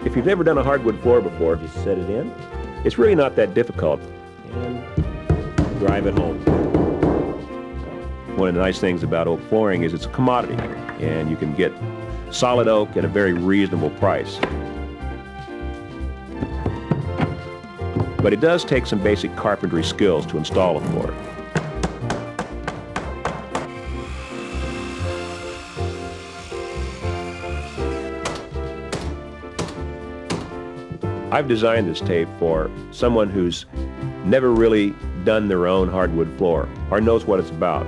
If you've never done a hardwood floor before, just set it in. It's really not that difficult. And drive it home. One of the nice things about oak flooring is it's a commodity, and you can get solid oak at a very reasonable price. But it does take some basic carpentry skills to install a floor. I've designed this tape for someone who's never really done their own hardwood floor or knows what it's about.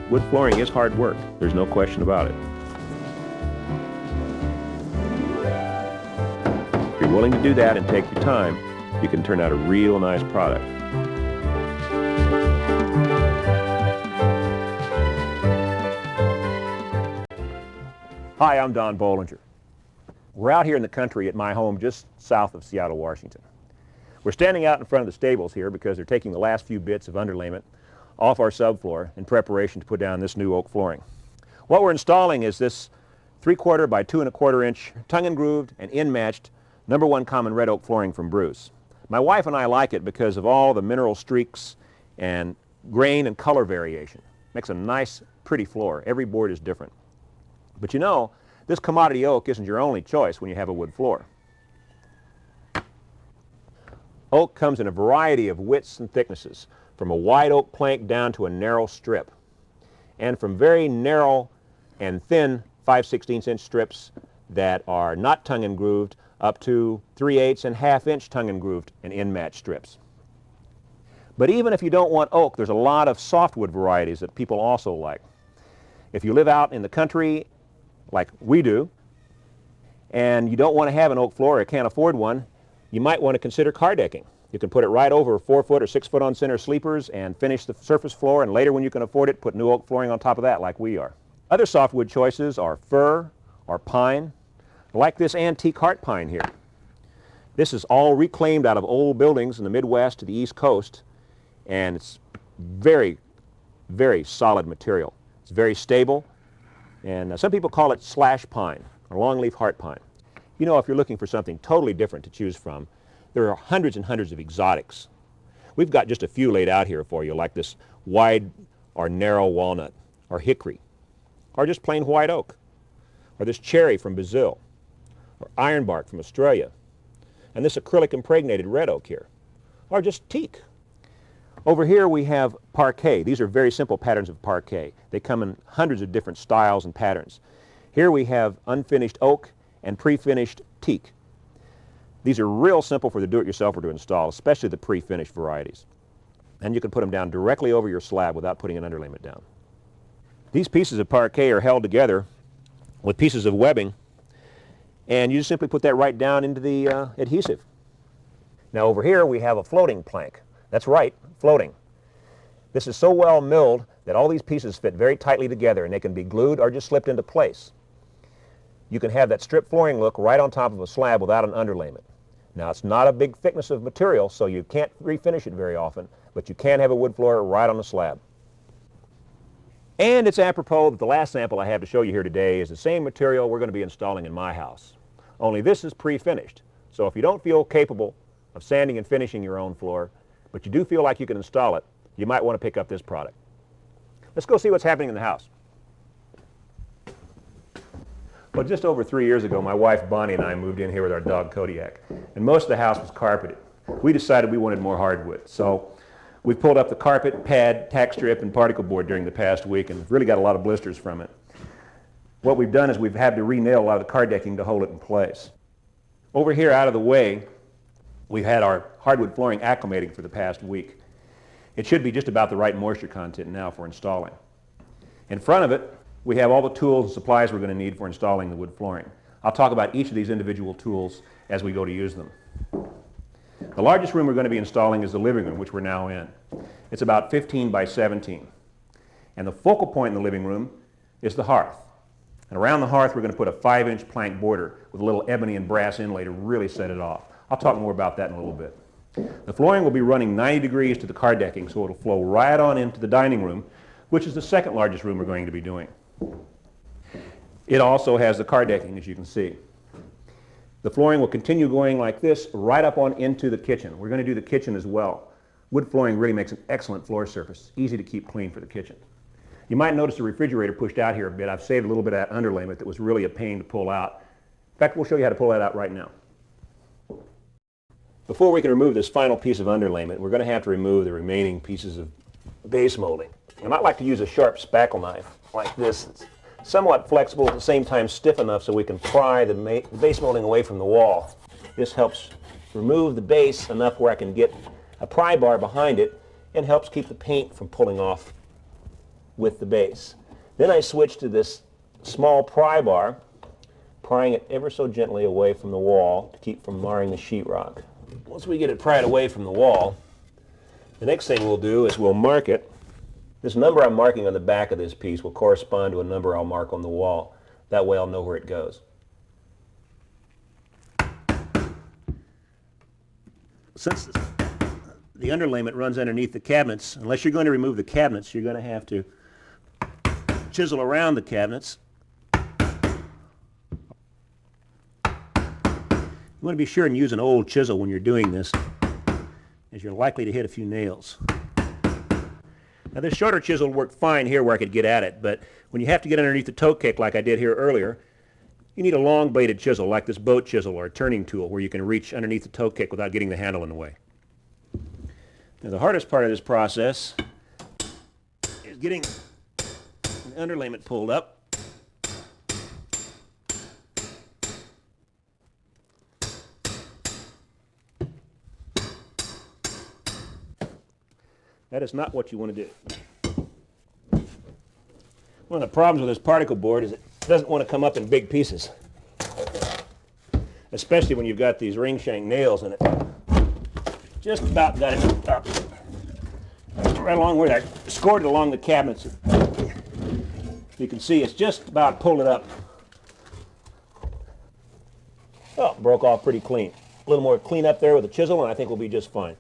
Wood flooring is hard work. There's no question about it. If you're willing to do that and take your time, you can turn out a real nice product. Hi, I'm Don Bollinger. We're out here in the country at my home just south of Seattle, Washington. We're standing out in front of the stables here because they're taking the last few bits of underlayment off our subfloor in preparation to put down this new oak flooring. What we're installing is this 3/4 by 2 1/4 inch tongue and grooved and in-matched #1 common red oak flooring from Bruce. My wife and I like it because of all the mineral streaks and grain and color variation. Makes a nice, pretty floor. Every board is different. But you know, this commodity oak isn't your only choice when you have a wood floor. Oak comes in a variety of widths and thicknesses, from a wide oak plank down to a narrow strip, and from very narrow and thin 5/16 inch strips that are not tongue and grooved up to 3/8 and 1/2 inch tongue and grooved and in-match strips. But even if you don't want oak, there's a lot of softwood varieties that people also like. If you live out in the country like we do, and you don't want to have an oak floor or can't afford one, you might want to consider car decking. You can put it right over 4-foot or 6-foot on center sleepers and finish the surface floor, and later when you can afford it, put new oak flooring on top of that like we are. Other softwood choices are fir or pine, like this antique heart pine here. This is all reclaimed out of old buildings in the Midwest to the East Coast, and it's very, very solid material. It's very stable, and some people call it slash pine or longleaf heart pine. You know, if you're looking for something totally different to choose from, there are hundreds and hundreds of exotics. We've got just a few laid out here for you, like this wide or narrow walnut, or hickory, or just plain white oak, or this cherry from Brazil, or ironbark from Australia, and this acrylic impregnated red oak here, or just teak. Over here we have parquet. These are very simple patterns of parquet. They come in hundreds of different styles and patterns. Here we have unfinished oak and pre-finished teak. These are real simple for the do-it-yourselfer to install, especially the pre-finished varieties. And you can put them down directly over your slab without putting an underlayment down. These pieces of parquet are held together with pieces of webbing, and you just simply put that right down into the adhesive. Now over here we have a floating plank. That's right, floating. This is so well milled that all these pieces fit very tightly together, and they can be glued or just slipped into place. You can have that strip flooring look right on top of a slab without an underlayment. Now, it's not a big thickness of material, so you can't refinish it very often, but you can have a wood floor right on the slab. And it's apropos that the last sample I have to show you here today is the same material we're going to be installing in my house. Only this is pre-finished. So if you don't feel capable of sanding and finishing your own floor, but you do feel like you can install it, you might want to pick up this product. Let's go see what's happening in the house. Well, just over 3 years ago, my wife Bonnie and I moved in here with our dog Kodiak, and most of the house was carpeted. We decided we wanted more hardwood, so we pulled up the carpet, pad, tack strip, and particle board during the past week, and really got a lot of blisters from it. What we've done is we've had to re-nail a lot of the car decking to hold it in place. Over here, out of the way, we've had our hardwood flooring acclimating for the past week. It should be just about the right moisture content now for installing. In front of it, we have all the tools and supplies we're going to need for installing the wood flooring. I'll talk about each of these individual tools as we go to use them. The largest room we're going to be installing is the living room, which we're now in. It's about 15 by 17. And the focal point in the living room is the hearth. And around the hearth we're going to put a 5-inch plank border with a little ebony and brass inlay to really set it off. I'll talk more about that in a little bit. The flooring will be running 90 degrees to the car decking, so it'll flow right on into the dining room, which is the second largest room we're going to be doing. It also has the car decking, as you can see. The flooring will continue going like this right up on into the kitchen. We're going to do the kitchen as well. Wood flooring really makes an excellent floor surface, easy to keep clean for the kitchen. You might notice the refrigerator pushed out here a bit. I've saved a little bit of that underlayment that was really a pain to pull out. In fact, we'll show you how to pull that out right now. Before we can remove this final piece of underlayment, we're going to have to remove the remaining pieces of base molding. I might like to use a sharp spackle knife like this. It's somewhat flexible, at the same time stiff enough so we can pry the base molding away from the wall. This helps remove the base enough where I can get a pry bar behind it and helps keep the paint from pulling off with the base. Then I switch to this small pry bar, prying it ever so gently away from the wall to keep from marring the sheetrock. Once we get it pried away from the wall, the next thing we'll do is we'll mark it. This number I'm marking on the back of this piece will correspond to a number I'll mark on the wall. That way I'll know where it goes. Since the underlayment runs underneath the cabinets, unless you're going to remove the cabinets, you're going to have to chisel around the cabinets. You want to be sure and use an old chisel when you're doing this, as you're likely to hit a few nails. Now this shorter chisel worked fine here where I could get at it, but when you have to get underneath the toe kick like I did here earlier, you need a long bladed chisel like this boat chisel or a turning tool where you can reach underneath the toe kick without getting the handle in the way. Now the hardest part of this process is getting the underlayment pulled up. That is not what you want to do. One of the problems with this particle board is it doesn't want to come up in big pieces, especially when you've got these ring shank nails in it. Just about got it up. Right along where I scored it along the cabinets. You can see it's just about pulled it up. Oh, broke off pretty clean. A little more clean up there with a chisel and I think we'll be just fine.